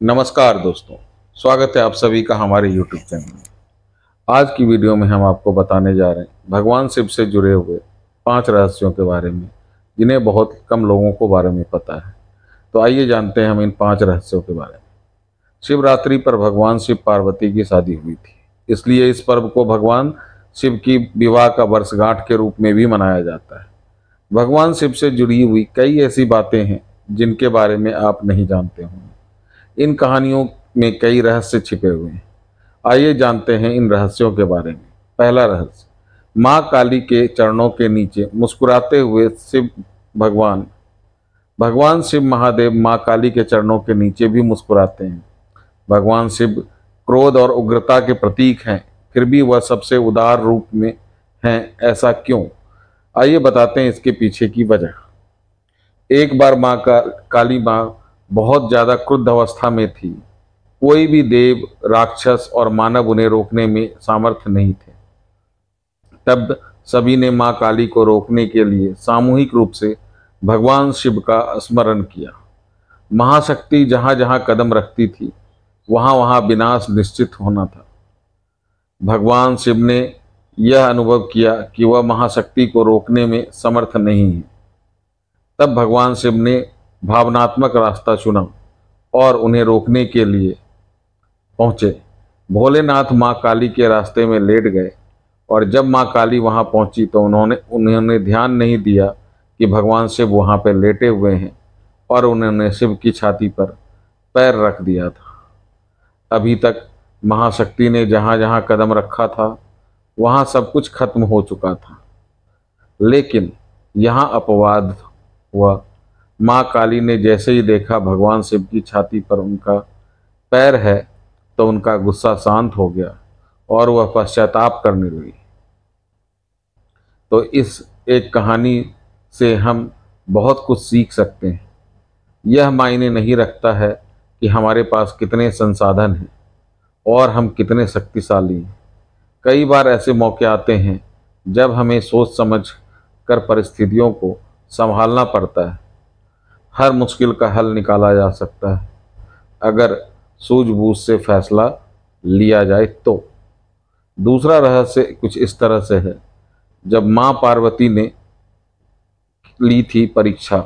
नमस्कार दोस्तों, स्वागत है आप सभी का हमारे YouTube चैनल में। आज की वीडियो में हम आपको बताने जा रहे हैं भगवान शिव से जुड़े हुए 5 रहस्यों के बारे में, जिन्हें बहुत कम लोगों को बारे में पता है। तो आइए जानते हैं हम इन 5 रहस्यों के बारे में। शिवरात्रि पर भगवान शिव पार्वती की शादी हुई थी, इसलिए इस पर्व को भगवान शिव की विवाह का वर्षगांठ के रूप में भी मनाया जाता है। भगवान शिव से जुड़ी हुई कई ऐसी बातें हैं जिनके बारे में आप नहीं जानते होंगे। इन कहानियों में कई रहस्य छिपे हुए हैं। आइए जानते हैं इन रहस्यों के बारे में। पहला रहस्य, माँ काली के चरणों के नीचे मुस्कुराते हुए शिव भगवान। भगवान शिव महादेव माँ काली के चरणों के नीचे भी मुस्कुराते हैं। भगवान शिव क्रोध और उग्रता के प्रतीक हैं, फिर भी वह सबसे उदार रूप में हैं। ऐसा क्यों? आइए बताते हैं इसके पीछे की वजह। एक बार काली माँ बहुत ज्यादा क्रुद्ध अवस्था में थी। कोई भी देव, राक्षस और मानव उन्हें रोकने में सामर्थ्य नहीं थे। तब सभी ने माँ काली को रोकने के लिए सामूहिक रूप से भगवान शिव का स्मरण किया। महाशक्ति जहां जहां कदम रखती थी, वहां वहां विनाश निश्चित होना था। भगवान शिव ने यह अनुभव किया कि वह महाशक्ति को रोकने में समर्थ नहीं है। तब भगवान शिव ने भावनात्मक रास्ता चुना और उन्हें रोकने के लिए पहुंचे। भोलेनाथ माँ काली के रास्ते में लेट गए और जब माँ काली वहां पहुंची तो उन्होंने ध्यान नहीं दिया कि भगवान शिव वहां पर लेटे हुए हैं और उन्होंने शिव की छाती पर पैर रख दिया था। अभी तक महाशक्ति ने जहां जहां कदम रखा था, वहां सब कुछ खत्म हो चुका था। लेकिन यहाँ अपवाद हुआ। माँ काली ने जैसे ही देखा भगवान शिव की छाती पर उनका पैर है, तो उनका गुस्सा शांत हो गया और वह पश्चाताप करने लगी। तो इस एक कहानी से हम बहुत कुछ सीख सकते हैं। यह मायने नहीं रखता है कि हमारे पास कितने संसाधन हैं और हम कितने शक्तिशाली हैं। कई बार ऐसे मौके आते हैं जब हमें सोच समझ कर परिस्थितियों को संभालना पड़ता है। हर मुश्किल का हल निकाला जा सकता है अगर सूझबूझ से फैसला लिया जाए तो। दूसरा रहस्य कुछ इस तरह से है। जब माँ पार्वती ने ली थी परीक्षा,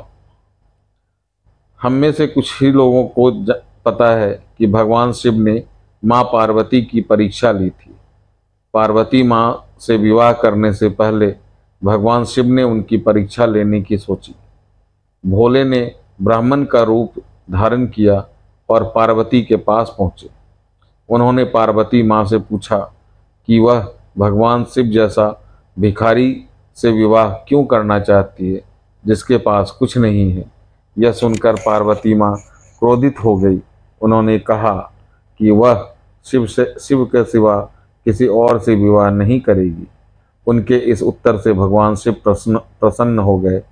हम में से कुछ ही लोगों को पता है कि भगवान शिव ने माँ पार्वती की परीक्षा ली थी। पार्वती माँ से विवाह करने से पहले भगवान शिव ने उनकी परीक्षा लेने की सोची। भोले ने ब्राह्मण का रूप धारण किया और पार्वती के पास पहुँचे। उन्होंने पार्वती माँ से पूछा कि वह भगवान शिव जैसा भिखारी से विवाह क्यों करना चाहती है, जिसके पास कुछ नहीं है। यह सुनकर पार्वती माँ क्रोधित हो गई। उन्होंने कहा कि वह शिव के सिवा किसी और से विवाह नहीं करेगी। उनके इस उत्तर से भगवान शिव प्रसन्न हो गए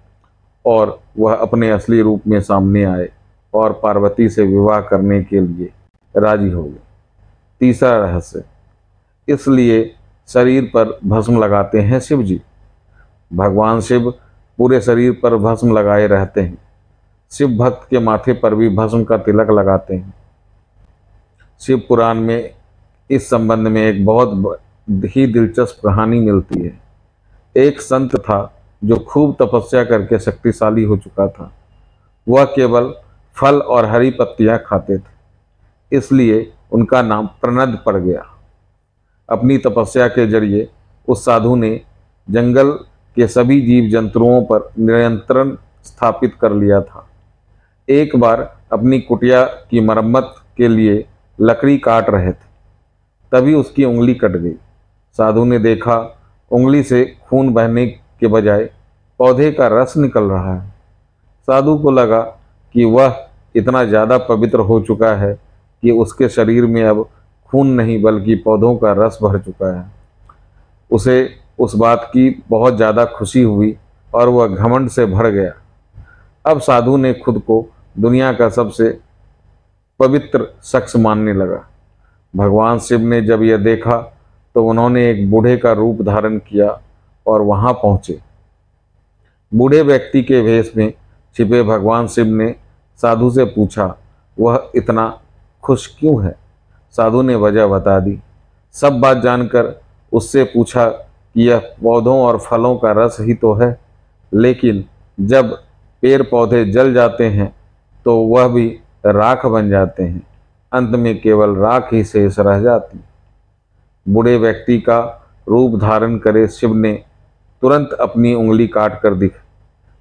और वह अपने असली रूप में सामने आए और पार्वती से विवाह करने के लिए राजी हो गए। तीसरा रहस्य, इसलिए शरीर पर भस्म लगाते हैं शिव जी। भगवान शिव पूरे शरीर पर भस्म लगाए रहते हैं। शिव भक्त के माथे पर भी भस्म का तिलक लगाते हैं। शिव पुराण में इस संबंध में एक बहुत ही दिलचस्प कहानी मिलती है। एक संत था जो खूब तपस्या करके शक्तिशाली हो चुका था। वह केवल फल और हरी पत्तियां खाते थे, इसलिए उनका नाम प्रनद पड़ गया। अपनी तपस्या के जरिए उस साधु ने जंगल के सभी जीव जंतुओं पर नियंत्रण स्थापित कर लिया था। एक बार अपनी कुटिया की मरम्मत के लिए लकड़ी काट रहे थे, तभी उसकी उंगली कट गई। साधु ने देखा उंगली से खून बहने के बजाय पौधे का रस निकल रहा है। साधु को लगा कि वह इतना ज़्यादा पवित्र हो चुका है कि उसके शरीर में अब खून नहीं बल्कि पौधों का रस भर चुका है। उसे उस बात की बहुत ज़्यादा खुशी हुई और वह घमंड से भर गया। अब साधु ने खुद को दुनिया का सबसे पवित्र शख्स मानने लगा। भगवान शिव ने जब यह देखा तो उन्होंने एक बूढ़े का रूप धारण किया और वहां पहुंचे। बूढ़े व्यक्ति के वेश में छिपे भगवान शिव ने साधु से पूछा, वह इतना खुश क्यों है? साधु ने वजह बता दी। सब बात जानकर उससे पूछा कि यह पौधों और फलों का रस ही तो है, लेकिन जब पेड़ पौधे जल जाते हैं तो वह भी राख बन जाते हैं। अंत में केवल राख ही शेष रह जाती। बूढ़े व्यक्ति का रूप धारण करे शिव ने तुरंत अपनी उंगली काट कर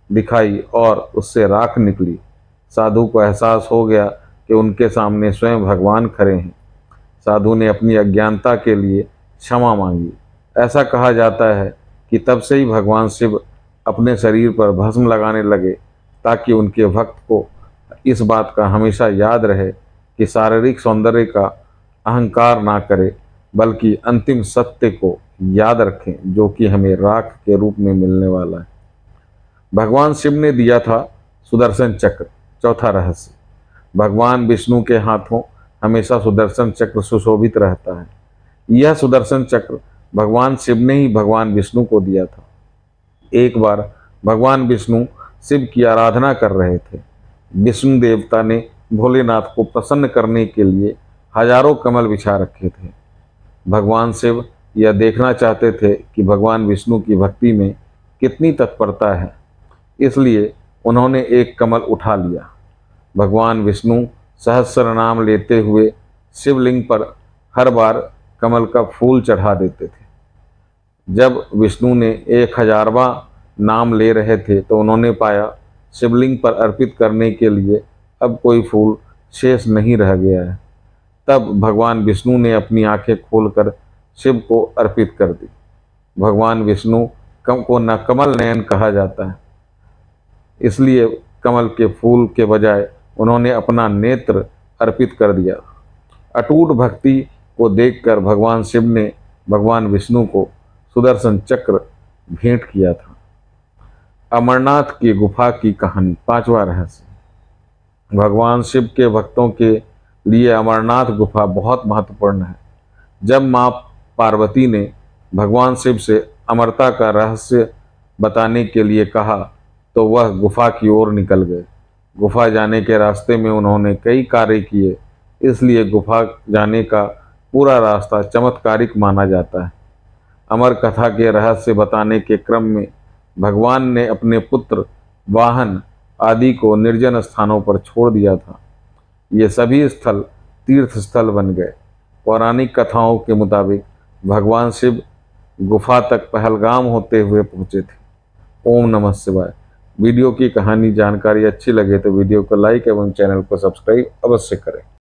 दिखाई और उससे राख निकली। साधु को एहसास हो गया कि उनके सामने स्वयं भगवान खड़े हैं। साधु ने अपनी अज्ञानता के लिए क्षमा मांगी। ऐसा कहा जाता है कि तब से ही भगवान शिव अपने शरीर पर भस्म लगाने लगे, ताकि उनके भक्त को इस बात का हमेशा याद रहे कि शारीरिक सौंदर्य का अहंकार ना करे, बल्कि अंतिम सत्य को याद रखें, जो कि हमें राख के रूप में मिलने वाला है। भगवान शिव ने दिया था सुदर्शन चक्र। चौथा रहस्य, भगवान विष्णु के हाथों हमेशा सुदर्शन चक्र सुशोभित रहता है। यह सुदर्शन चक्र भगवान शिव ने ही भगवान विष्णु को दिया था। एक बार भगवान विष्णु शिव की आराधना कर रहे थे। विष्णु देवता ने भोलेनाथ को प्रसन्न करने के लिए हजारों कमल बिछा रखे थे। भगवान शिव यह देखना चाहते थे कि भगवान विष्णु की भक्ति में कितनी तत्परता है, इसलिए उन्होंने एक कमल उठा लिया। भगवान विष्णु सहस्र नाम लेते हुए शिवलिंग पर हर बार कमल का फूल चढ़ा देते थे। जब विष्णु ने 1000वां नाम ले रहे थे तो उन्होंने पाया शिवलिंग पर अर्पित करने के लिए अब कोई फूल शेष नहीं रह गया है। तब भगवान विष्णु ने अपनी आंखें खोलकर शिव को अर्पित कर दी। भगवान विष्णु को न कमल नयन कहा जाता है, इसलिए कमल के फूल के बजाय उन्होंने अपना नेत्र अर्पित कर दिया। अटूट भक्ति को देखकर भगवान शिव ने भगवान विष्णु को सुदर्शन चक्र भेंट किया था। अमरनाथ की गुफा की कहानी। पांचवा रहस्य, भगवान शिव के भक्तों के लिए अमरनाथ गुफा बहुत महत्वपूर्ण है। जब माँ पार्वती ने भगवान शिव से अमरता का रहस्य बताने के लिए कहा तो वह गुफा की ओर निकल गए। गुफा जाने के रास्ते में उन्होंने कई कार्य किए, इसलिए गुफा जाने का पूरा रास्ता चमत्कारिक माना जाता है। अमर कथा के रहस्य बताने के क्रम में भगवान ने अपने पुत्र, वाहन आदि को निर्जन स्थानों पर छोड़ दिया था। ये सभी स्थल तीर्थ स्थल बन गए। पौराणिक कथाओं के मुताबिक भगवान शिव गुफा तक पहलगाम होते हुए पहुँचे थे। ओम नमः शिवाय। वीडियो की कहानी जानकारी अच्छी लगे तो वीडियो को लाइक एवं चैनल को सब्सक्राइब अवश्य करें।